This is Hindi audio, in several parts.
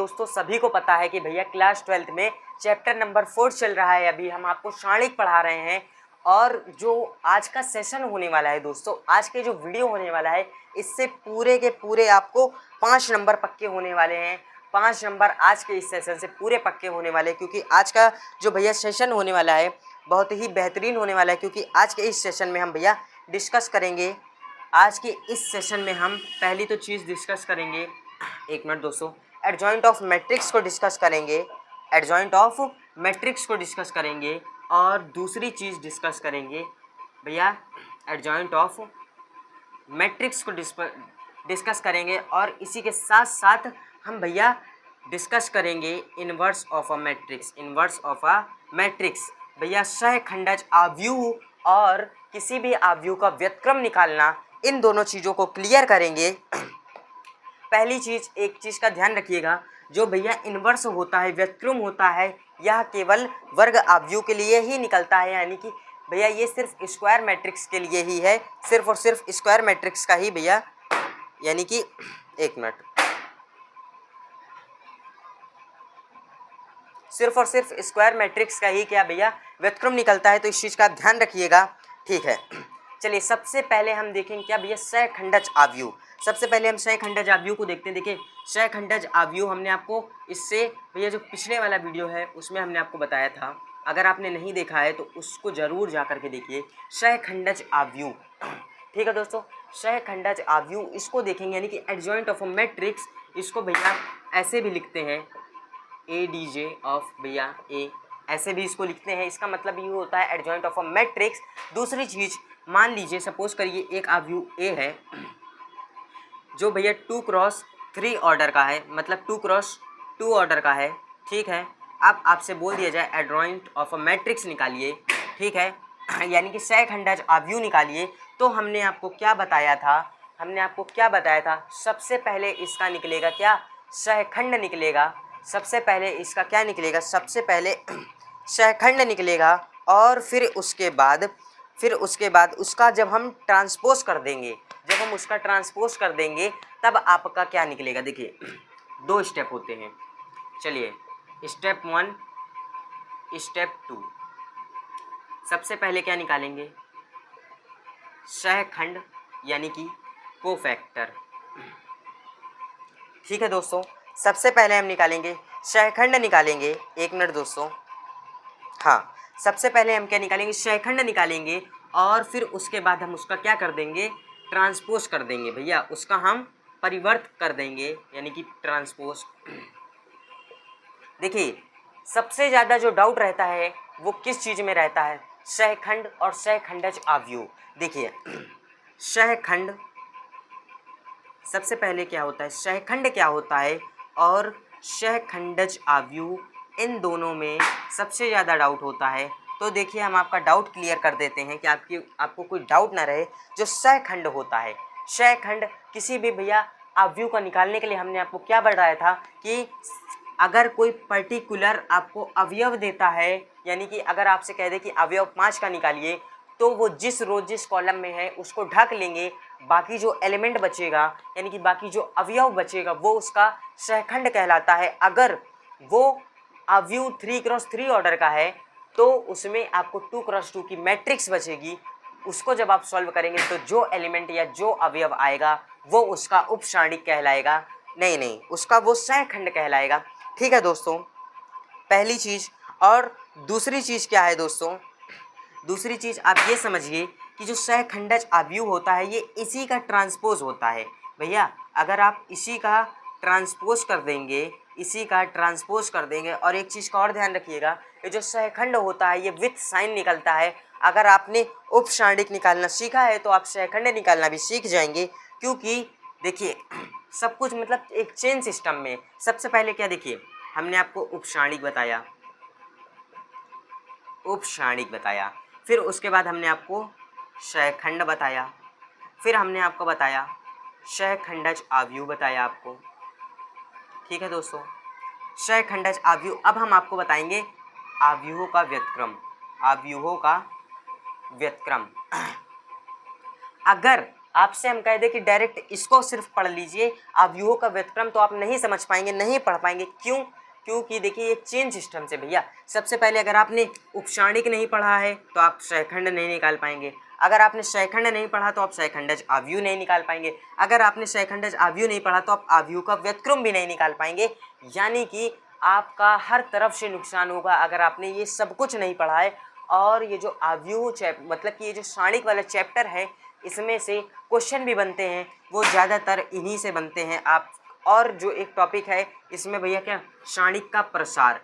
दोस्तों सभी को पता है कि भैया क्लास 12th में चैप्टर नंबर 4 चल रहा है। अभी हम आपको शाणिक पढ़ा रहे हैं और जो आज का सेशन होने वाला है दोस्तों, आज के जो वीडियो होने वाला है, इससे पूरे के पूरे आपको 5 नंबर पक्के होने वाले हैं। 5 नंबर आज के इस सेशन से पूरे पक्के होने वाले हैं, क्योंकि आज का जो भैया सेशन होने वाला है बहुत ही बेहतरीन होने वाला है। क्योंकि आज के इस सेशन में हम भैया डिस्कस करेंगे, आज के इस सेशन में हम पहली तो चीज़ डिस्कस करेंगे, एक मिनट दोस्तों, एडजॉइंट ऑफ मैट्रिक्स को डिस्कस करेंगे, एडजॉइंट ऑफ मैट्रिक्स को डिस्कस करेंगे। और दूसरी चीज़ डिस्कस करेंगे भैया एडजॉइंट ऑफ मैट्रिक्स को डिस्कस करेंगे। और इसी के साथ साथ हम भैया डिस्कस करेंगे inverse of a matrix. Inverse of a matrix भैया सहखंडज आव्यूह और किसी भी आव्यूह का व्युत्क्रम निकालना, इन दोनों चीज़ों को क्लियर करेंगे। पहली चीज़, एक चीज़ का ध्यान रखिएगा, जो भैया इन्वर्स होता है, व्युत्क्रम होता है, यह केवल वर्ग आव्यूह के लिए ही निकलता है। यानी कि भैया ये सिर्फ स्क्वायर मैट्रिक्स के लिए ही है, सिर्फ और सिर्फ स्क्वायर मैट्रिक्स का ही भैया, यानी कि एक मिनट, सिर्फ और सिर्फ स्क्वायर मैट्रिक्स का ही क्या भैया व्युत्क्रम निकलता है। तो इस चीज़ का ध्यान रखिएगा, ठीक है। चलिए सबसे पहले हम देखेंगे क्या भैया सहखंडज आव्यूह। सबसे पहले हम सहखंडज आव्यूह को देखते हैं। देखिए सहखंडज आव्यूह हमने आपको इससे भैया जो पिछले वाला वीडियो है उसमें हमने आपको बताया था, अगर आपने नहीं देखा है तो उसको ज़रूर जा करके देखिए। सहखंडज आव्यूह, ठीक है दोस्तों, सहखंडज आव्यूह इसको देखेंगे, यानी कि एडजॉइंट ऑफ अ मैट्रिक्स। इसको भैया ऐसे भी लिखते हैं, ए डी जे ऑफ भैया ए, ऐसे भी इसको लिखते हैं। इसका मतलब ये होता है एडजॉइंट ऑफ अ मैट्रिक्स। दूसरी चीज़, मान लीजिए सपोज करिए एक आव्यूह ए है जो भैया 2x3 ऑर्डर का है, मतलब 2x2 ऑर्डर का है, ठीक है। अब आपसे बोल दिया जाए एडजॉइंट ऑफ अ मैट्रिक्स निकालिए, ठीक है, यानी कि सहखंडज आव्यूह निकालिए। तो हमने आपको क्या बताया था, हमने आपको क्या बताया था, सबसे पहले इसका निकलेगा क्या, सहखंड निकलेगा। सबसे पहले इसका क्या निकलेगा, सबसे पहले सहखंड निकलेगा। और फिर उसके बाद उसका जब हम ट्रांसपोज कर देंगे, जब हम उसका ट्रांसपोज कर देंगे तब आपका क्या निकलेगा। देखिए 2 स्टेप होते हैं, चलिए स्टेप 1, स्टेप 2। सबसे पहले क्या निकालेंगे, सहखंड यानी कि कोफैक्टर, ठीक है दोस्तों। सबसे पहले हम निकालेंगे सहखंड निकालेंगे, एक मिनट दोस्तों, हाँ, सबसे पहले हम क्या निकालेंगे, सहखंड निकालेंगे। और फिर उसके बाद हम उसका क्या कर देंगे, ट्रांसपोज कर देंगे भैया, उसका हम परिवर्त कर देंगे, यानी कि ट्रांसपोज। देखिए सबसे ज़्यादा जो डाउट रहता है वो किस चीज़ में रहता है, सहखंड और सहखंडज आव्यूह। देखिए सहखंड, सबसे पहले क्या होता है, सहखंड क्या होता है और सहखंडज आव्यूह, इन दोनों में सबसे ज़्यादा डाउट होता है। तो देखिए हम आपका डाउट क्लियर कर देते हैं कि आपको कोई डाउट ना रहे। जो सहखंड होता है, सहखंड किसी भी भैया आव्यूह को निकालने के लिए हमने आपको क्या बताया था कि अगर कोई पर्टिकुलर आपको अवयव देता है, यानी कि अगर आपसे कह दे कि अवयव 5 का निकालिए, तो वो जिस रो जिस कॉलम में है उसको ढक लेंगे, बाकी जो एलिमेंट बचेगा यानी कि बाकी जो अवयव बचेगा वो उसका सहखंड कहलाता है। अगर वो अवयव 3x3 ऑर्डर का है तो उसमें आपको 2x2 की मैट्रिक्स बचेगी। उसको जब आप सॉल्व करेंगे तो जो एलिमेंट या जो अवयव आएगा वो उसका उपसारणिक कहलाएगा, नहीं उसका वो सहखंड कहलाएगा, ठीक है दोस्तों, पहली चीज़। और दूसरी चीज़ क्या है दोस्तों, दूसरी चीज़ आप ये समझिए कि जो सहखंडज आव्यूह होता है ये इसी का ट्रांसपोज होता है भैया। अगर आप इसी का ट्रांसपोज कर देंगे, इसी का ट्रांसपोज कर देंगे। और एक चीज़ का और ध्यान रखिएगा, ये जो सहखंड होता है ये विथ साइन निकलता है। अगर आपने उपसारणिक निकालना सीखा है तो आप सहखंड निकालना भी सीख जाएंगे, क्योंकि देखिए सब कुछ मतलब एक चेन सिस्टम में। सबसे पहले क्या, देखिए हमने आपको उपसारणिक बताया, उपसारणिक बताया, फिर उसके बाद हमने आपको सहखंड बताया, फिर हमने आपको बताया सहखंडज आव्यूह बताया आपको, ठीक है दोस्तों, सहखंडज आव्यूह। अब हम आपको बताएंगे आव्यूहों का व्युत्क्रम, आव्यूहों का व्युत्क्रम। अगर आपसे हम कह दें कि डायरेक्ट इसको सिर्फ पढ़ लीजिए, अवयवों का व्युत्क्रम, तो आप नहीं समझ पाएंगे, नहीं पढ़ पाएंगे। क्यों? क्योंकि देखिए ये चेन सिस्टम से भैया, सबसे पहले अगर आपने उपसारणिक नहीं पढ़ा है तो आप सहखंड नहीं निकाल पाएंगे, अगर आपने सहखंड नहीं पढ़ा तो आप सहखंडज अवयव नहीं निकाल पाएंगे, अगर आपने सहखंडज अवयव नहीं पढ़ा तो आप अवयव का व्युत्क्रम भी नहीं निकाल पाएंगे। यानी कि आपका हर तरफ से नुकसान होगा अगर आपने ये सब कुछ नहीं पढ़ा है। और ये जो अवयव मतलब कि ये जो सारणिक वाला चैप्टर है, इसमें से क्वेश्चन भी बनते हैं, वो ज़्यादातर इन्हीं से बनते हैं आप। और जो एक टॉपिक है इसमें भैया क्या, सारणिक का प्रसार,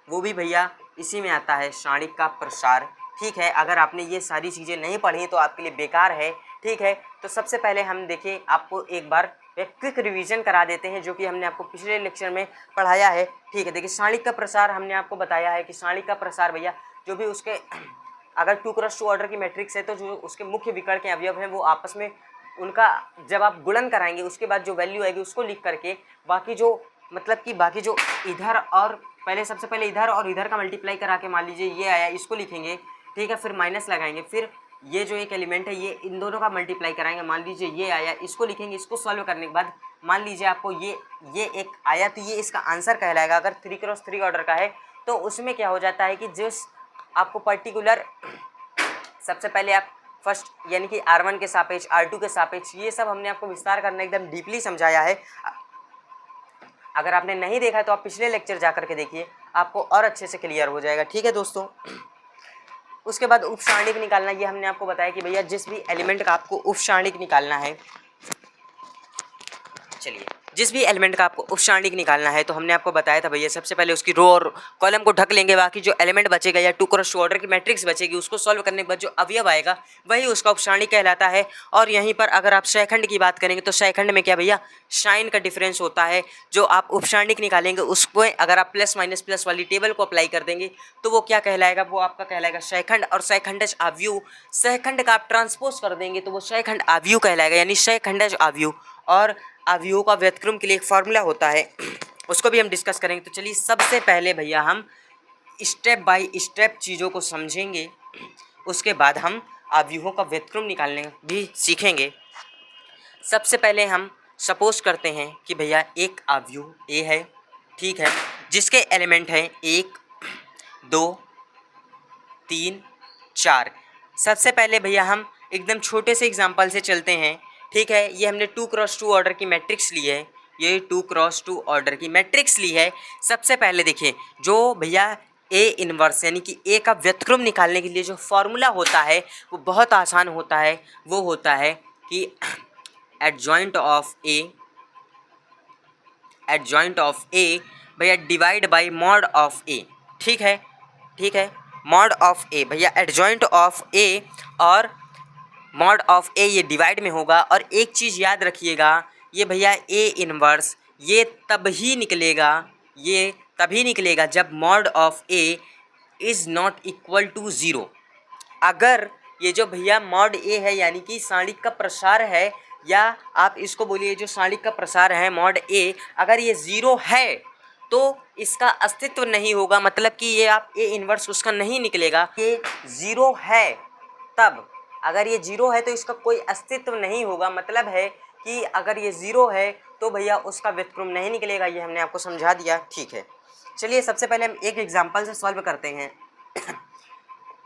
वो भी भैया इसी में आता है, सारणिक का प्रसार। ठीक है, अगर आपने ये सारी चीज़ें नहीं पढ़ी तो आपके लिए बेकार है। ठीक है, तो सबसे पहले हम देखें, आपको एक बार एक क्विक रिवीजन करा देते हैं जो कि हमने आपको पिछले लेक्चर में पढ़ाया है। ठीक है, देखिए सारणिक का प्रसार हमने आपको बताया है कि सारणिक का प्रसार भैया जो भी उसके अगर 2x2 ऑर्डर की मैट्रिक्स है तो जो उसके मुख्य विकर्ण के अवयव हैं वो आपस में उनका जब आप गुणन कराएंगे उसके बाद जो वैल्यू आएगी उसको लिख करके बाकी जो मतलब कि बाकी जो इधर और पहले सबसे पहले इधर और इधर का मल्टीप्लाई करा के मान लीजिए ये आया, इसको लिखेंगे। ठीक है, फिर माइनस लगाएंगे, फिर ये जो एक एलिमेंट है ये इन दोनों का मल्टीप्लाई कराएंगे, मान लीजिए ये आया, इसको लिखेंगे। इसको सॉल्व करने के बाद मान लीजिए आपको ये एक आया तो ये इसका आंसर कहलाएगा। अगर 3x3 ऑर्डर का है तो उसमें क्या हो जाता है कि जिस आपको पर्टिकुलर सबसे पहले आप फर्स्ट यानी कि R1 के सापेक्ष, R2 के सापेक्ष, ये सब हमने आपको विस्तार करना एकदम डीपली समझाया है। अगर आपने नहीं देखा है तो आप पिछले लेक्चर जा करके देखिए, आपको और अच्छे से क्लियर हो जाएगा। ठीक है दोस्तों, उसके बाद उपसारणिक निकालना, ये हमने आपको बताया कि भैया जिस भी एलिमेंट का आपको उपसारणिक निकालना है, चलिए जिस भी एलिमेंट का आपको उपसारणिक निकालना है तो हमने आपको बताया था भैया सबसे पहले उसकी रो और कॉलम को ढक लेंगे, बाकी जो एलिमेंट बचेगा या 2x2 ऑर्डर की मैट्रिक्स बचेगी उसको सॉल्व करने के बाद जो अवयव आएगा वही उसका उपसारणिक कहलाता है। और यहीं पर अगर आप सहखंड की बात करेंगे तो सहखंड में क्या भैया, साइन का डिफरेंस होता है। जो आप उपसारणिक निकालेंगे उसको अगर आप प्लस माइनस प्लस वाली टेबल को अप्लाई कर देंगे तो वो क्या कहलाएगा, वो आपका कहलाएगा सहखंड। और सहखंडज अवयव, सहखंड का आप ट्रांसपोज कर देंगे तो वो सहखंड अवयव कहलाएगा, यानी सहखंडज अवयव। और अवयवों का व्युत्क्रम के लिए एक फार्मूला होता है, उसको भी हम डिस्कस करेंगे। तो चलिए सबसे पहले भैया हम स्टेप बाय स्टेप चीज़ों को समझेंगे, उसके बाद हम अवयवों का व्युत्क्रम निकालने भी सीखेंगे। सबसे पहले हम सपोज करते हैं कि भैया एक अवयव ए है, ठीक है, जिसके एलिमेंट हैं 1 2 3 4। सबसे पहले भैया हम एकदम छोटे से एग्जांपल से चलते हैं। ठीक है, ये हमने 2x2 ऑर्डर की मैट्रिक्स ली है, ये 2x2 ऑर्डर की मैट्रिक्स ली है। सबसे पहले देखिए जो भैया ए इनवर्स यानी कि ए का व्युत्क्रम निकालने के लिए जो फॉर्मूला होता है वो बहुत आसान होता है। वो होता है कि एडजॉइंट ऑफ ए भैया डिवाइड बाय मॉड ऑफ ए। ठीक है, ठीक है, मॉड ऑफ ए भैया एडजॉइंट ऑफ ए और मॉड ऑफ ए ये डिवाइड में होगा। और एक चीज़ याद रखिएगा, ये भैया ए इनवर्स ये तभी निकलेगा जब mod of A is not equal to 0। अगर ये जो भैया मॉड ए है यानी कि सारणिक का प्रसार है, या आप इसको बोलिए जो सारणिक का प्रसार है मॉड ए, अगर ये 0 है तो इसका अस्तित्व नहीं होगा, मतलब कि ये आप ए इनवर्स उसका नहीं निकलेगा। ये 0 है तब, अगर ये 0 है तो इसका कोई अस्तित्व नहीं होगा, मतलब है कि अगर ये 0 है तो भैया उसका व्युत्क्रम नहीं निकलेगा। ये हमने आपको समझा दिया। ठीक है, चलिए सबसे पहले हम एक एग्जांपल से सॉल्व करते हैं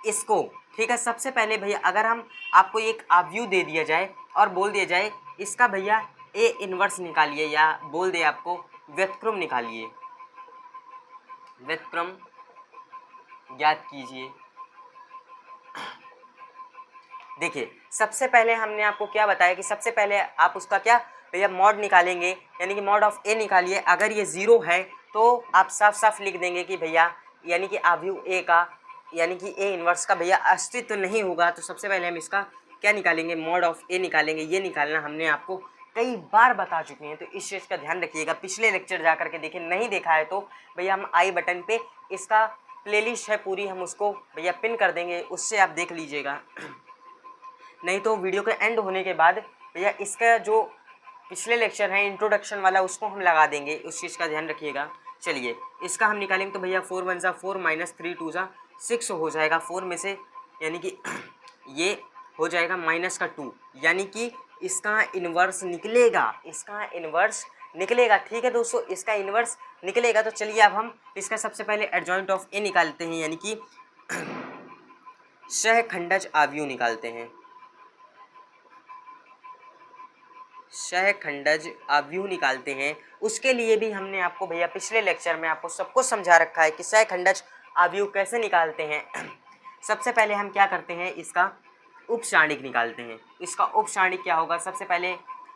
इसको। ठीक है, सबसे पहले भैया अगर हम आपको एक अवयव दे दिया जाए और बोल दिया जाए इसका भैया ए इनवर्स निकालिए, या बोल दे आपको व्युत्क्रम निकालिए, व्युत्क्रम ज्ञात कीजिए। देखिए सबसे पहले हमने आपको क्या बताया कि सबसे पहले आप उसका क्या भैया मॉड निकालेंगे, यानी कि मॉड ऑफ ए निकालिए। अगर ये 0 है तो आप साफ साफ लिख देंगे कि भैया यानी कि अवयव ए का यानी कि ए इनवर्स का भैया अस्तित्व नहीं होगा। तो सबसे पहले हम इसका क्या निकालेंगे, मॉड ऑफ ए निकालेंगे। ये निकालना हमने आपको कई बार बता चुके हैं, तो इस चीज़ का ध्यान रखिएगा। पिछले लेक्चर जा करके देखिए, नहीं देखा है तो भैया हम आई बटन पे इसका प्लेलिस्ट है पूरी, हम उसको भैया पिन कर देंगे, उससे आप देख लीजिएगा। नहीं तो वीडियो के एंड होने के बाद भैया इसका जो पिछले लेक्चर है इंट्रोडक्शन वाला उसको हम लगा देंगे, उस चीज़ का ध्यान रखिएगा। चलिए इसका हम निकालेंगे तो भैया 4 1 4 -3 2 6 हो जाएगा 4 में से, यानी कि ये हो जाएगा माइनस का 2, यानी कि इसका इन्वर्स निकलेगा, इसका इन्वर्स निकलेगा। ठीक है दोस्तों, इसका इन्वर्स निकलेगा। तो चलिए अब हम इसका सबसे पहले एडजॉइंट ऑफ ए निकालते हैं, यानी कि सहखंडज अवयव निकालते हैं। सहखंडज अवयव निकालते हैं। उसके लिए भी हमने आपको भैया पिछले लेक्चर में आपको सबको समझा रखा है कि सहखंडज अवयव कैसे निकालते हैं। सबसे पहले हम क्या करते हैं, इसका उपसारणिक निकालते हैं। इसका उपसारणिक क्या होगा, सबसे पहले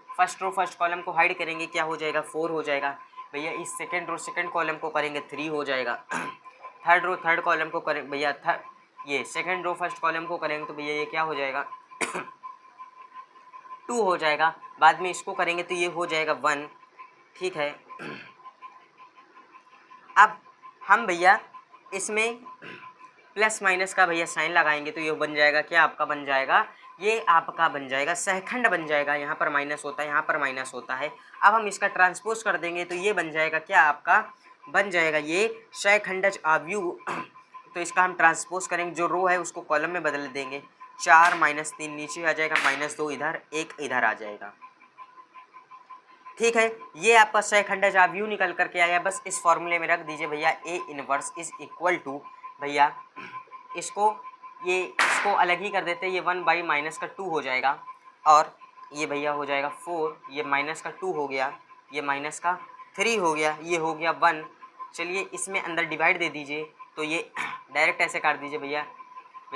फर्स्ट रो फर्स्ट कॉलम को हाइड करेंगे, क्या हो जाएगा 4 हो जाएगा भैया। इस सेकंड रो सेकंड कॉलम को करेंगे 3 हो जाएगा। थर्ड रो थर्ड कॉलम को करें भैया, ये सेकंड रो फर्स्ट कॉलम को करेंगे तो भैया ये क्या हो जाएगा 2 हो जाएगा। बाद में इसको करेंगे तो ये हो जाएगा 1। ठीक है, अब हम भैया इसमें प्लस माइनस का भैया साइन लगाएंगे तो ये बन जाएगा क्या, आपका बन जाएगा, ये आपका बन जाएगा सहखंड बन जाएगा। यहाँ पर माइनस होता है, यहाँ पर माइनस होता है। अब हम इसका ट्रांसपोज कर देंगे तो ये बन जाएगा क्या, आपका बन जाएगा ये सहखंडज अवयव। तो इसका हम ट्रांसपोज करेंगे, जो रो है उसको कॉलम में बदल देंगे। 4 माइनस 3 नीचे आ जाएगा, -2 इधर, 1 इधर आ जाएगा। ठीक है, ये आपका सहखंडज अवयव निकल करके आया। बस इस फॉर्मूले में रख दीजिए भैया, A inverse is equal to भैया इसको अलग ही कर देते हैं, ये 1/-2 हो जाएगा। और ये भैया हो जाएगा 4, ये माइनस का 2 हो गया, ये माइनस का 3 हो गया, ये हो गया 1। चलिए इसमें अंदर डिवाइड दे दीजिए, तो ये डायरेक्ट ऐसे काट दीजिए भैया।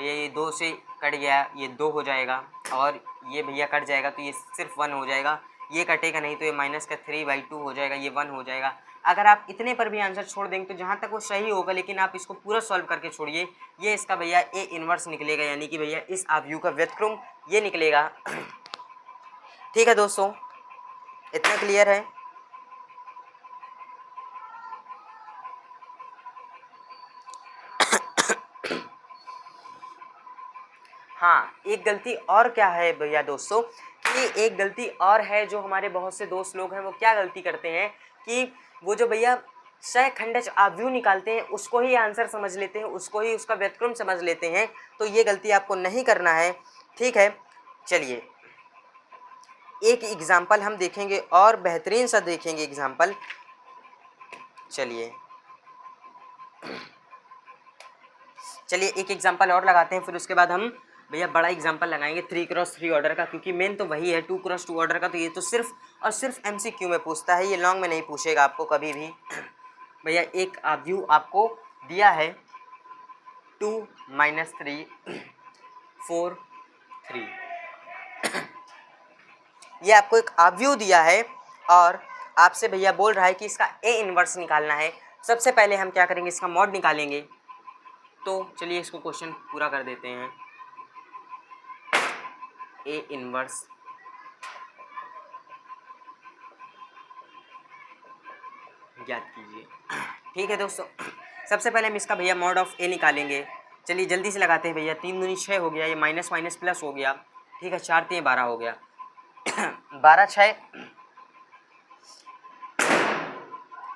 ये 2 से कट गया, ये 2 हो जाएगा, और ये भैया कट जाएगा तो ये सिर्फ 1 हो जाएगा। ये कटेगा नहीं तो ये माइनस का 3/2 हो जाएगा, ये 1 हो जाएगा। अगर आप इतने पर भी आंसर छोड़ देंगे तो जहाँ तक वो सही होगा, लेकिन आप इसको पूरा सॉल्व करके छोड़िए, ये इसका भैया ए इनवर्स निकलेगा, यानी कि भैया इस अवयव का व्युत्क्रम ये निकलेगा। ठीक है दोस्तों, इतना क्लियर है। हाँ, एक गलती और क्या है भैया दोस्तों, कि एक गलती और है जो हमारे बहुत से दोस्त लोग हैं, वो क्या गलती करते हैं कि वो जो भैया सहखंडज अवयव निकालते हैं उसको ही आंसर समझ लेते हैं, उसको ही उसका व्युत्क्रम समझ लेते हैं। तो ये गलती आपको नहीं करना है। ठीक है, चलिए एक एग्जाम्पल हम देखेंगे और बेहतरीन सा देखेंगे एग्जाम्पल। चलिए एक एग्जाम्पल और लगाते हैं, फिर उसके बाद हम भैया बड़ा एग्जाम्पल लगाएंगे 3x3 ऑर्डर का, क्योंकि मेन तो वही है 2x2 ऑर्डर का। तो ये तो सिर्फ और सिर्फ MCQ में पूछता है, ये लॉन्ग में नहीं पूछेगा आपको कभी भी। भैया एक अवयव आपको दिया है 2 - 3 4 3, ये आपको एक अवयव दिया है और आपसे भैया बोल रहा है कि इसका ए इनवर्स निकालना है। सबसे पहले हम क्या करेंगे, इसका मॉड निकालेंगे। तो चलिए इसको क्वेश्चन पूरा कर देते हैं। ए इनवर्स ज्ञात कीजिए। ठीक है दोस्तों, सबसे पहले हम इसका भैया मॉड ऑफ ए निकालेंगे। चलिए जल्दी से लगाते हैं भैया। 3 दूनी 6 हो गया, ये माइनस माइनस प्लस हो गया। ठीक है, 4 3 12 हो गया। 12 6,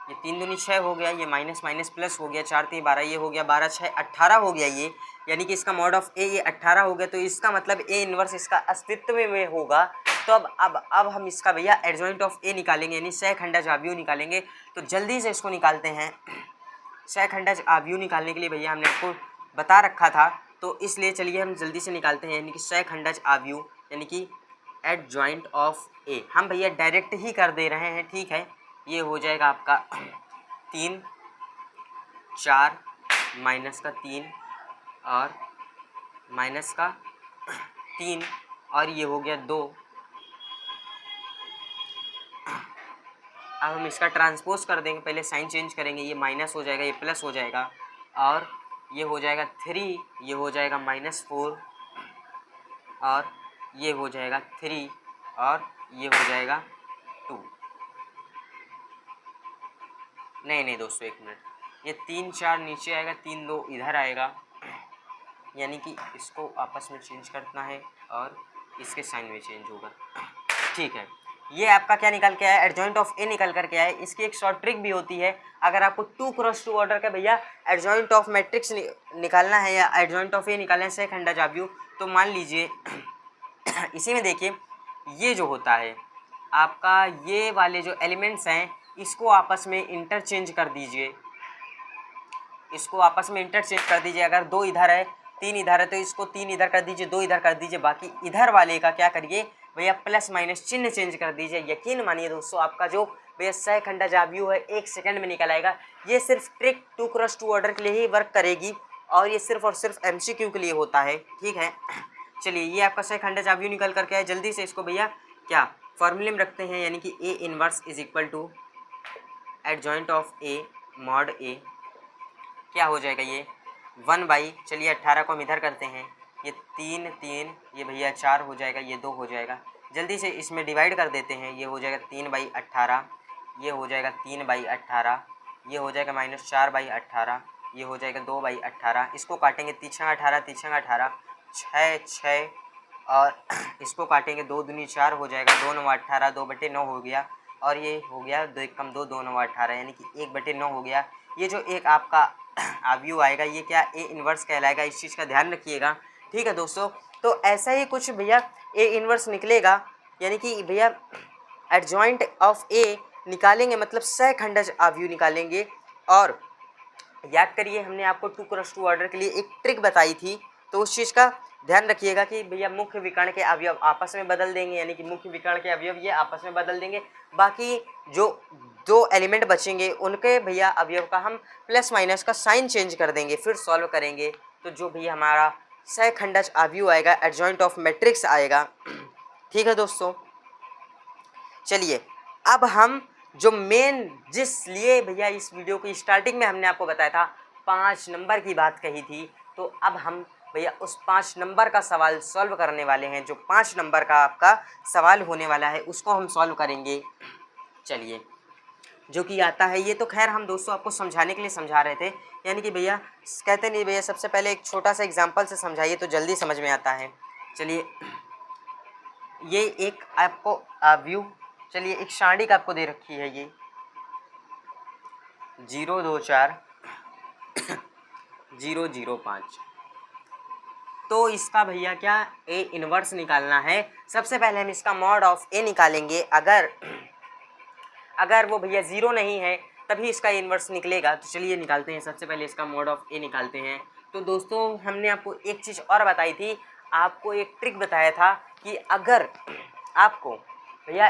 ये 3 दूनी 6 हो गया, ये माइनस माइनस प्लस हो गया, 4 3 12, ये हो गया 12 6 18 हो गया ये, यानी कि इसका मॉड ऑफ ए ये 18 हो गया। तो इसका मतलब ए इनवर्स इसका अस्तित्व में होगा। तो अब हम इसका भैया एडजॉइंट ऑफ ए निकालेंगे, यानी सहखंडज अवयव निकालेंगे। तो जल्दी से इसको निकालते हैं। सहखंडज अवयव निकालने के लिए भैया हमने आपको बता रखा था, तो इसलिए चलिए हम जल्दी से निकालते हैं, यानी कि सहखंडज अवयव यानी कि एडजॉइंट ऑफ ए हम भैया डायरेक्ट ही कर दे रहे हैं। ठीक है, ये हो जाएगा आपका 3 4 माइनस का 3 और माइनस का 3 और ये हो गया 2। अब हम इसका ट्रांसपोज कर देंगे, पहले साइन चेंज करेंगे, ये माइनस हो जाएगा, ये प्लस हो जाएगा, और ये हो जाएगा 3, ये हो जाएगा -4, और ये हो जाएगा 3, और ये हो जाएगा 2। नहीं दोस्तों, एक मिनट, ये 3 4 नीचे आएगा, 3 2 इधर आएगा, यानी कि इसको आपस में चेंज करना है और इसके साइन में चेंज होगा। ठीक है, ये आपका क्या निकल के आया, एडजॉइंट ऑफ ए निकल करके आया। इसकी एक शॉर्ट ट्रिक भी होती है, अगर आपको 2x2 ऑर्डर का भैया एडजॉइंट ऑफ मैट्रिक्स निकालना है या एडजॉइंट ऑफ ए निकालना है सहखंडज अवयव, तो मान लीजिए इसी में देखिए ये जो होता है आपका, ये वाले जो एलिमेंट्स हैं इसको आपस में इंटरचेंज कर दीजिए, इसको आपस में इंटरचेंज कर दीजिए। अगर 2 इधर है 3 इधर है तो इसको 3 इधर कर दीजिए, 2 इधर कर दीजिए, बाकी इधर वाले का क्या करिए भैया प्लस माइनस चिन्ह चेंज कर दीजिए। यकीन मानिए दोस्तों आपका जो भैया सहखंडज अवयव है 1 सेकंड में निकल आएगा। ये सिर्फ ट्रिक 2x2 ऑर्डर के लिए ही वर्क करेगी और ये सिर्फ और सिर्फ MCQ के लिए होता है, ठीक है। चलिए ये आपका सहखंडज अवयव निकल करके आए, जल्दी से इसको भैया क्या फॉर्मूले में रखते हैं, यानी कि A inverse is equal to adjoint of A mod A, क्या हो जाएगा ये 1 बाई, चलिए 18 को हम इधर करते हैं, ये 3 3, ये भैया 4 हो जाएगा, ये 2 हो जाएगा, जल्दी से इसमें डिवाइड कर देते हैं, ये हो जाएगा 3 बाई 18, ये हो जाएगा 3 बाई 18, ये हो जाएगा -4 बाई 18, ये हो जाएगा 2 बाई 18, इसको काटेंगे 3 18 3 18 6 6 और इसको काटेंगे 2 दूनी 4 हो जाएगा, 2 9 18, 2/9 हो गया और ये हो गया 2 1 2 2 9 18, यानी कि 1/9 हो गया। ये जो एक आपका अवयव आएगा ये क्या A इनवर्स कहलाएगा, इस चीज़ का ध्यान रखिएगा, ठीक है दोस्तों। तो ऐसा ही कुछ भैया A इनवर्स निकलेगा, यानी कि भैया एडजॉइंट ऑफ A निकालेंगे मतलब सहखंडज अवयव निकालेंगे। और याद करिए हमने आपको 2x2 ऑर्डर के लिए एक ट्रिक बताई थी, तो उस चीज़ का ध्यान रखिएगा कि भैया मुख्य विकर्ण के अवयव आपस में बदल देंगे, यानी कि मुख्य विकर्ण के अवयव ये आपस में बदल देंगे, बाकी जो 2 एलिमेंट बचेंगे उनके भैया अवयव का हम प्लस माइनस का साइन चेंज कर देंगे, फिर सॉल्व करेंगे। तो जो भैया हमारा सहखंडज अवयव आएगा एडजॉइंट ऑफ मैट्रिक्स आएगा, ठीक है दोस्तों। चलिए अब हम जो मेन जिस लिए भैया इस वीडियो की स्टार्टिंग में हमने आपको बताया था 5 नंबर की बात कही थी, तो अब हम भैया उस 5 नंबर का सवाल सॉल्व करने वाले हैं। जो 5 नंबर का आपका सवाल होने वाला है उसको हम सॉल्व करेंगे। चलिए जो कि आता है, ये तो खैर हम दोस्तों आपको समझाने के लिए समझा रहे थे, यानी कि भैया कहते नहीं भैया सबसे पहले एक छोटा सा एग्जाम्पल से समझाइए तो जल्दी समझ में आता है। चलिए ये एक आपको व्यू, चलिए एक सारणी आपको दे रखी है, ये 0 2 4 0 0 5, तो इसका भैया क्या A इनवर्स निकालना है। सबसे पहले हम इसका मॉड ऑफ A निकालेंगे, अगर वो भैया 0 नहीं है तभी इसका इनवर्स निकलेगा। तो चलिए निकालते हैं, सबसे पहले इसका मॉड ऑफ A निकालते हैं। तो दोस्तों हमने आपको एक चीज़ और बताई थी, आपको एक ट्रिक बताया था कि अगर आपको भैया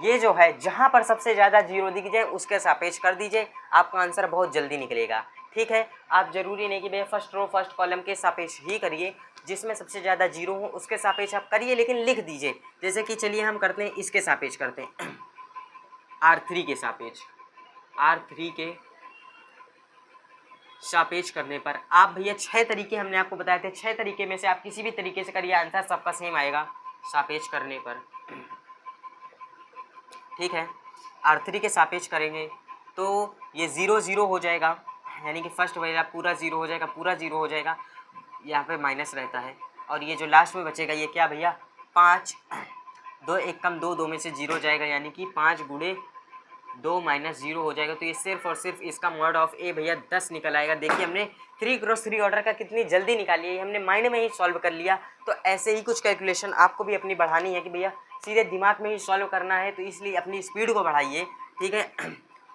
ये जो है जहाँ पर सबसे ज़्यादा 0 दिख जाए उसके सापेक्ष कर दीजिए, आपका आंसर बहुत जल्दी निकलेगा, ठीक है। आप जरूरी नहीं कि भैया फर्स्ट रो फर्स्ट कॉलम के सापेक्ष ही करिए, जिसमें सबसे ज़्यादा 0 हो उसके सापेक्ष आप करिए, लेकिन लिख दीजिए। जैसे कि चलिए हम करते हैं इसके सापेक्ष करते हैं R3 के सापेक्ष, R3 के सापेक्ष करने पर आप भैया 6 तरीके हमने आपको बताए थे, 6 तरीके में से आप किसी भी तरीके से करिए, आंसर सबका सेम आएगा सापेक्ष करने पर, ठीक है। R3 के सापेक्ष करेंगे तो ये 0 0 हो जाएगा, यानी कि फर्स्ट वाला पूरा 0 हो जाएगा, पूरा 0 हो जाएगा, यहाँ पे माइनस रहता है। और ये जो लास्ट में बचेगा ये क्या भैया 5 2 1 कम 2 2 में से 0 जाएगा, यानी कि 5 गुणे 2 माइनस 0 हो जाएगा। तो ये सिर्फ और सिर्फ इसका मॉड ऑफ A भैया 10 निकल आएगा। देखिए हमने 3x3 ऑर्डर का कितनी जल्दी निकाली है, हमने माइंड में ही सॉल्व कर लिया। तो ऐसे ही कुछ कैलकुलेशन आपको भी अपनी बढ़ानी है कि भैया सीधे दिमाग में ही सॉल्व करना है, तो इसलिए अपनी स्पीड को बढ़ाइए, ठीक है।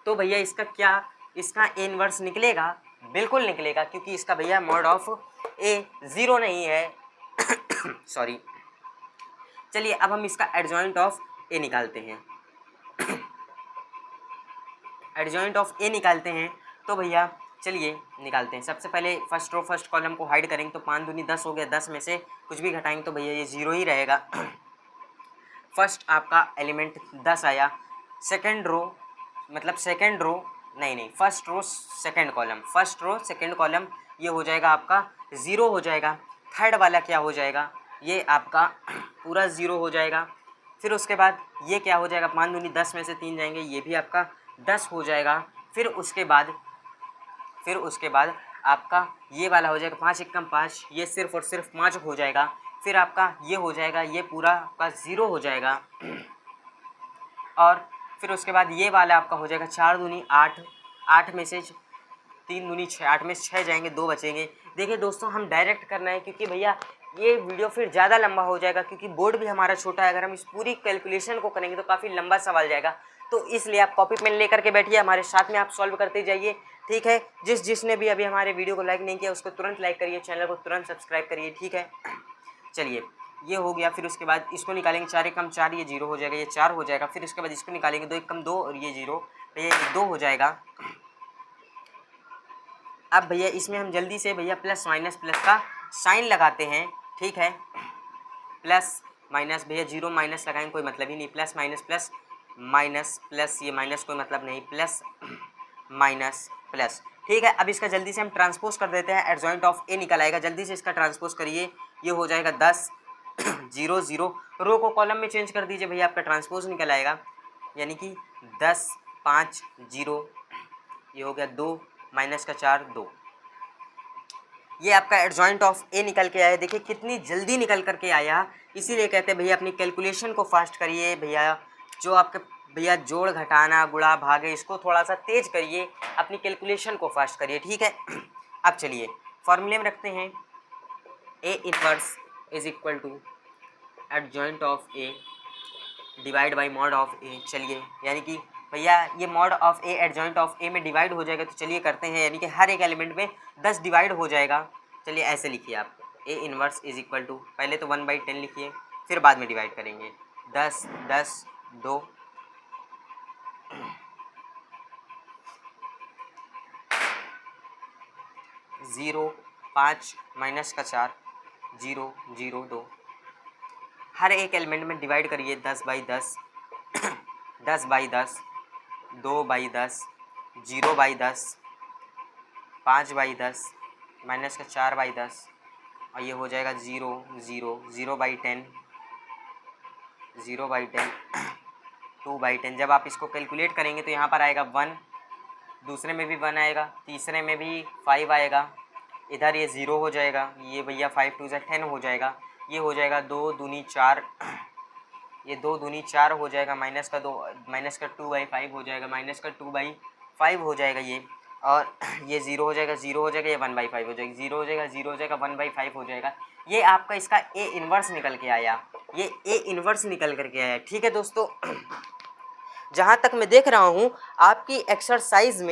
तो भैया इसका क्या, इसका A इनवर्स निकलेगा, बिल्कुल निकलेगा, क्योंकि इसका भैया मॉड ऑफ A 0 नहीं है सॉरी। चलिए अब हम इसका एडजॉइंट ऑफ A निकालते हैं, एडजॉइंट ऑफ A निकालते हैं। तो भैया चलिए निकालते हैं। सबसे पहले फर्स्ट रो फर्स्ट कॉलम को हाइड करेंगे तो 5 दूनी 10 हो गया, 10 में से कुछ भी घटाएंगे तो भैया ये 0 ही रहेगा। फर्स्ट आपका एलिमेंट 10 आया, सेकंड रो मतलब सेकंड रो नहीं first row second column, first row second column ये हो जाएगा आपका 0 हो जाएगा। थर्ड वाला क्या हो जाएगा, ये आपका पूरा 0 हो जाएगा। फिर उसके बाद ये क्या हो जाएगा, 5 दूनी 10 में से 3 जाएंगे, ये भी आपका 10 हो जाएगा। फिर उसके बाद आपका ये वाला हो जाएगा 5 1 5, ये सिर्फ और सिर्फ 5 हो जाएगा। फिर आपका ये हो जाएगा, ये पूरा आपका 0 हो जाएगा। और फिर उसके बाद ये वाला आपका हो जाएगा 4 दूनी 8, 8 में से 3 दूनी 6, 8 में से 6 जाएंगे, 2 बचेंगे। देखिए दोस्तों हम डायरेक्ट करना है, क्योंकि भैया ये वीडियो फिर ज़्यादा लंबा हो जाएगा, क्योंकि बोर्ड भी हमारा छोटा है। अगर हम इस पूरी कैलकुलेशन को करेंगे तो काफ़ी लंबा सवाल जाएगा। तो इसलिए आप कॉपी पेन लेकर के बैठिए, हमारे साथ में आप सॉल्व करते जाइए, ठीक है। जिसने भी अभी हमारे वीडियो को लाइक नहीं किया उसको तुरंत लाइक करिए, चैनल को तुरंत सब्सक्राइब करिए, ठीक है। चलिए ये हो गया। फिर उसके बाद इसको निकालेंगे, 4 एक कम 4, ये 0 हो जाएगा, ये 4 हो जाएगा। फिर उसके बाद इसको निकालेंगे, 2 एक कम 2 और ये 0, तो ये 2 हो जाएगा। अब भैया इसमें हम जल्दी से भैया प्लस माइनस प्लस का साइन लगाते हैं, ठीक है। प्लस माइनस भैया 0 माइनस लगाएंगे, कोई मतलब ही नहीं। Plus minus plus minus plus, ये माइनस कोई मतलब नहीं, प्लस माइनस प्लस, ठीक है। अब इसका जल्दी से हम ट्रांसपोज कर देते हैं, एडजॉइंट ऑफ ए निकल आएगा। जल्दी से इसका ट्रांसपोज करिए, ये हो जाएगा 10 0 0। रो को कॉलम में चेंज कर दीजिए भैया, आपका ट्रांसपोज निकल आएगा, यानी कि 10 5 0, ये हो गया 2 माइनस का 4 2। ये आपका एडजॉइंट ऑफ ए निकल के आया। देखिए कितनी जल्दी निकल करके आया, इसीलिए कहते हैं भैया अपनी कैलकुलेशन को फास्ट करिए भैया। जो आपके भैया जोड़ घटाना गुणा भागे, इसको थोड़ा सा तेज करिए, अपनी कैलकुलेशन को फास्ट करिए, ठीक है। अब चलिए फॉर्मूले में रखते हैं, A inverse is equal to adjoint of A divide by mod of A. चलिए यानी कि भैया ये mod of A adjoint of A में डिवाइड हो जाएगा, तो चलिए करते हैं, यानी कि हर एक एलिमेंट में 10 डिवाइड हो जाएगा। चलिए ऐसे लिखिए आप, A inverse is equal to, पहले तो 1/10 लिखिए, फिर बाद में डिवाइड करेंगे। 10 10 2, 0 5 माइनस का 4 0 0 2। हर एक एलिमेंट में डिवाइड करिए, 10/10 10/10 2/10 0/10 5/10 माइनस का 4/10, और ये हो जाएगा 0 0 0/10 0/10 2/10। जब आप इसको कैलकुलेट करेंगे तो यहाँ पर आएगा 1, दूसरे में भी 1 आएगा, तीसरे में भी 5 आएगा, इधर ये 0 हो जाएगा, ये भैया 5 2 10 हो जाएगा, ये हो जाएगा 2 दूनी 4, ये 2 दूनी 4 हो जाएगा, माइनस का 2/5 हो जाएगा, माइनस का 2/5 हो जाएगा ये, और ये 0 हो जाएगा, 0 हो जाएगा, ये 1/5 हो जाएगा, 0 हो जाएगा, 0 हो जाएगा, 1/5 हो जाएगा। ये आपका इसका ए इन्वर्स निकल के आया, ये ए इन्वर्स निकल करके आया, ठीक है दोस्तों। जहाँ तक मैं देख रहा हूँ आपकी एक्सरसाइज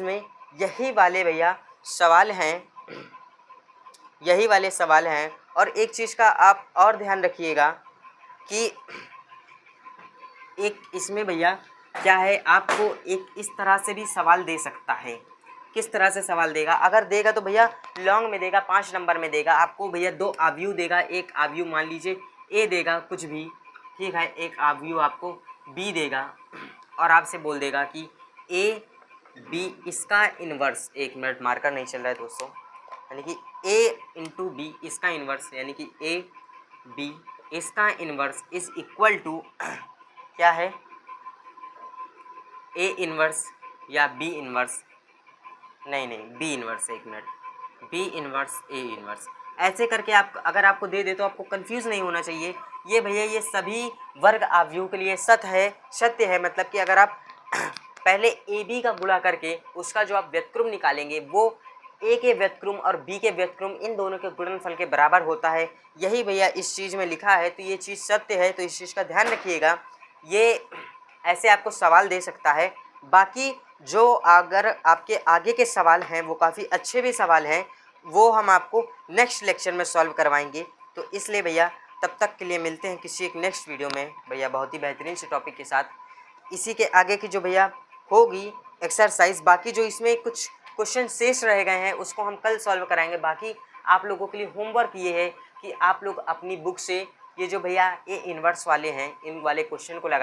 में यही वाले भैया सवाल हैं, यही वाले सवाल हैं। और एक चीज़ का आप और ध्यान रखिएगा कि एक इसमें भैया क्या है, आपको एक इस तरह से भी सवाल दे सकता है। किस तरह से सवाल देगा, अगर देगा तो भैया लॉन्ग में देगा, 5 नंबर में देगा आपको भैया, 2 आव्यूह देगा, एक आव्यूह मान लीजिए ए देगा कुछ भी, ठीक है, एक आव्यूह आपको बी देगा, और आपसे बोल देगा कि ए बी इसका इन्वर्स, 1 मिनट मार्कर नहीं चल रहा है दोस्तों, यानी कि ए इंटू बी इसका इन्वर्स, यानी कि ए बी इसका इन्वर्स इज इक्वल टू क्या है, ए इन्वर्स या बी इन्वर्स, नहीं B inverse, 1 minute, B inverse A inverse. ऐसे करके आप अगर आपको दे दे तो आपको कंफ्यूज नहीं होना चाहिए। ये भैया ये सभी वर्ग आव्यूह के लिए सत्य है, मतलब कि अगर आप पहले ए बी का गुणा करके उसका जो आप व्युत्क्रम निकालेंगे वो ए के व्युत्क्रम और बी के व्युत्क्रम इन दोनों के गुणनफल के बराबर होता है। यही भैया इस चीज़ में लिखा है, तो ये चीज़ सत्य है, तो इस चीज़ का ध्यान रखिएगा। ये ऐसे आपको सवाल दे सकता है। बाकी जो अगर आपके आगे के सवाल हैं वो काफ़ी अच्छे भी सवाल हैं, वो हम आपको नेक्स्ट लेक्चर में सॉल्व करवाएंगे। तो इसलिए भैया तब तक के लिए मिलते हैं किसी एक नेक्स्ट वीडियो में भैया बहुत ही बेहतरीन से टॉपिक के साथ। इसी के आगे की जो भैया होगी एक्सरसाइज, बाकी जो इसमें कुछ क्वेश्चन शेष रह गए हैं उसको हम कल सॉल्व कराएंगे। बाकी आप लोगों के लिए होमवर्क ये है कि आप लोग अपनी बुक से ये जो भैया ए इन्वर्स वाले हैं इन वाले क्वेश्चन को लगा